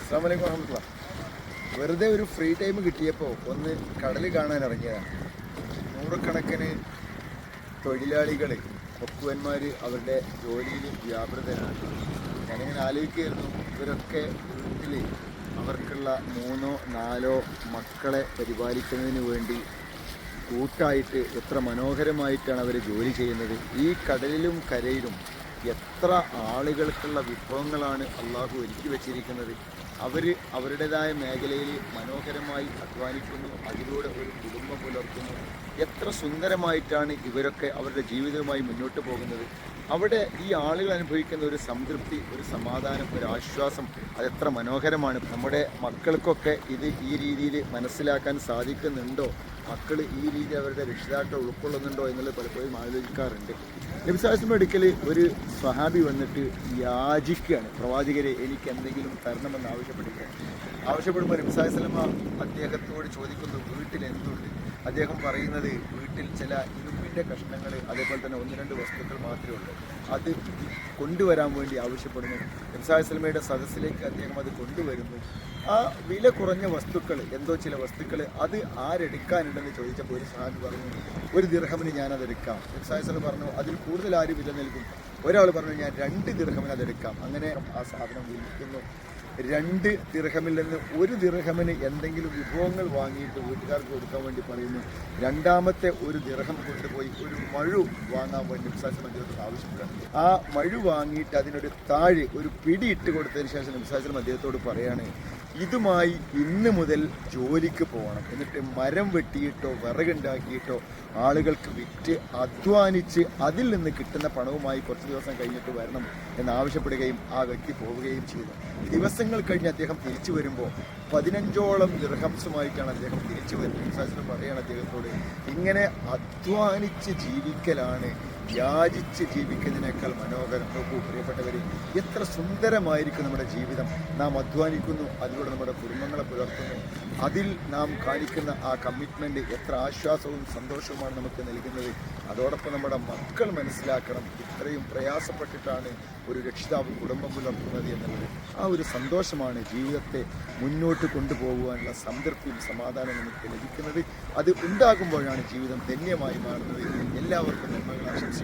അസ്സലാമു അലൈക്കും വറഹ്മത്തുള്ളാഹി. വെറുതെ ഒരു ഫ്രീ ടൈം കിട്ടിയപ്പോൾ ഒന്ന് കടൽ കാണാൻ ഇറങ്ങിയതാണ്. നൂറുകണക്കിന് തൊഴിലാളികൾ, പൊക്കുവന്മാർ അവരുടെ ജോലിയിൽ വ്യാപൃതരാണ്. ഞാനിങ്ങനെ ആലോചിക്കുകയായിരുന്നു, ഇവരൊക്കെ വീട്ടിൽ അവർക്കുള്ള 3 4 മക്കളെ പരിപാലിക്കുന്നതിന് വേണ്ടി കൂട്ടായിട്ട് എത്ര മനോഹരമായിട്ടാണ് അവർ ജോലി ചെയ്യുന്നത്. ഈ കടലിലും കരയിലും എത്ര ആളുകൾക്കുള്ള വിഭവങ്ങളാണ് അള്ളാഹു ഒരുക്കി വച്ചിരിക്കുന്നത്. അവർ അവരുടേതായ മേഖലയിൽ മനോഹരമായി അധ്വാനിക്കുന്നു, അതിലൂടെ ഒരു കുടുംബം പുലർത്തുന്നു. എത്ര സുന്ദരമായിട്ടാണ് ഇവരൊക്കെ അവരുടെ ജീവിതവുമായി മുന്നോട്ട് പോകുന്നത്. അവിടെ ഈ ആളുകൾ അനുഭവിക്കുന്ന ഒരു സംതൃപ്തി, ഒരു സമാധാനം, ഒരു ആശ്വാസം, അതെത്ര മനോഹരമാണ്. നമ്മുടെ മക്കൾക്കൊക്കെ ഇത് ഈ രീതിയിൽ മനസ്സിലാക്കാൻ സാധിക്കുന്നുണ്ടോ? മക്കൾ ഈ രീതി അവരുടെ രക്ഷിതാക്കളെ ഉൾക്കൊള്ളുന്നുണ്ടോ എന്നുള്ളത് പലപ്പോഴും ആലോചിക്കാറുണ്ട്. നബി സല്ലല്ലാഹു അലൈഹി വസല്ലം ഒരിക്കൽ ഒരു സ്വഹാബി വന്നിട്ട് യാചിക്കുകയാണ്, പ്രവാചകരെ എനിക്ക് എന്തെങ്കിലും തരണമെന്ന് ആവശ്യപ്പെടുമ്പോൾ നബി സല്ലല്ലാഹു അലൈഹി വസല്ലം അദ്ദേഹത്തോട് ചോദിക്കുന്നു, വീട്ടിൽ എന്തുണ്ട്? അദ്ദേഹം പറയുന്നത്, വീട്ടിൽ ചില ഇരുമ്പിൻ്റെ കഷ്ണങ്ങൾ, അതേപോലെ തന്നെ 1-2 വസ്തുക്കൾ മാത്രമേ ഉള്ളൂ. അത് കൊണ്ടുവരാൻ വേണ്ടി ആവശ്യപ്പെടുന്നു. നബി സല്ലല്ലാഹു അലൈഹി വസല്ലമയുടെ സദസ്സിലേക്ക് അദ്ദേഹം അത് കൊണ്ടുവരുന്നു. ആ വില കുറഞ്ഞ വസ്തുക്കൾ, എന്തോ ചില വസ്തുക്കൾ, അത് ആരെടുക്കാനുണ്ടെന്ന് ചോദിച്ചപ്പോൾ ഒരു സഹാബി പറഞ്ഞു, 1 ദിർഹമിന് ഞാനതെടുക്കാം. നബി സല്ലല്ലാഹു അലൈഹി വസല്ലം പറഞ്ഞു, അതിൽ കൂടുതൽ ആര് വില നൽകും? ഒരാൾ പറഞ്ഞു, ഞാൻ 2 ദിർഹമിന് അതെടുക്കാം. അങ്ങനെ ആ സാധനം വിൽക്കുന്നു. 2 ദിർഹമിൽ നിന്ന് 1 ദിർഹമിന് എന്തെങ്കിലും വിഭവങ്ങൾ വാങ്ങിയിട്ട് വീട്ടുകാർക്ക് കൊടുക്കാൻ വേണ്ടി പറയുന്നു. രണ്ടാമത്തെ 1 ദിർഹം കൊണ്ടുപോയി ഒരു മഴു വാങ്ങാൻ വേണ്ടി അദ്ദേഹത്തിന് ആവശ്യപ്പെടുക. ആ മഴു വാങ്ങിയിട്ട് അതിനൊരു താഴെ ഒരു പിടി ഇട്ട് കൊടുത്തതിന് ശേഷം നബി അദ്ദേഹത്തോട് പറയാണ്, ഇതുമായി ഇന്ന് മുതൽ ജോലിക്ക് പോകണം. എന്നിട്ട് മരം വെട്ടിയിട്ടോ വിറകുണ്ടാക്കിയിട്ടോ ആളുകൾക്ക് വിറ്റ് അധ്വാനിച്ച് അതിൽ നിന്ന് കിട്ടുന്ന പണവുമായി കുറച്ച് ദിവസം കഴിഞ്ഞിട്ട് വരണം എന്നാവശ്യപ്പെടുകയും ആ വ്യക്തി പോവുകയും ചെയ്തു. ദിവസങ്ങൾ കഴിഞ്ഞ് അദ്ദേഹം തിരിച്ചു വരുമ്പോൾ 15ഓളം ദിർഹംസുമായിട്ടാണ് അദ്ദേഹം തിരിച്ചു വരുന്നത്. പറയുകയാണ് അദ്ദേഹത്തോട്, ഇങ്ങനെ അധ്വാനിച്ച് ജീവിക്കലാണ് യാചിച്ച് ജീവിക്കുന്നതിനേക്കാൾ മനോഹരം. നോക്കൂ പ്രിയപ്പെട്ടവരെ, എത്ര സുന്ദരമായിരിക്കും നമ്മുടെ ജീവിതം. നാം അധ്വാനിക്കുന്നു, അതിലൂടെ നമ്മുടെ കുടുംബങ്ങളെ പുലർത്തുന്നു. അതിൽ നാം കാണിക്കുന്ന ആ കമ്മിറ്റ്മെൻറ്റ് എത്ര ആശ്വാസവും സന്തോഷവുമാണ് നമുക്ക് നൽകുന്നത്. അതോടൊപ്പം നമ്മുടെ മക്കൾ മനസ്സിലാക്കണം, ഇത്രയും പ്രയാസപ്പെട്ടിട്ടാണ് ഒരു രക്ഷിതാവ് കുടുംബം പുലർത്തുന്നത് എന്നുള്ളത്. ആ ഒരു സന്തോഷമാണ് ജീവിതത്തെ മുന്നോട്ട് കൊണ്ടുപോകുവാനുള്ള സംതൃപ്തിയും സമാധാനവും നമുക്ക് ലഭിക്കുന്നത്. അത് ഉണ്ടാകുമ്പോഴാണ് ജീവിതം ധന്യമായി മാറുന്നത്. എല്ലാവർക്കും നന്മകൾ ആശംസിക്കുന്നു.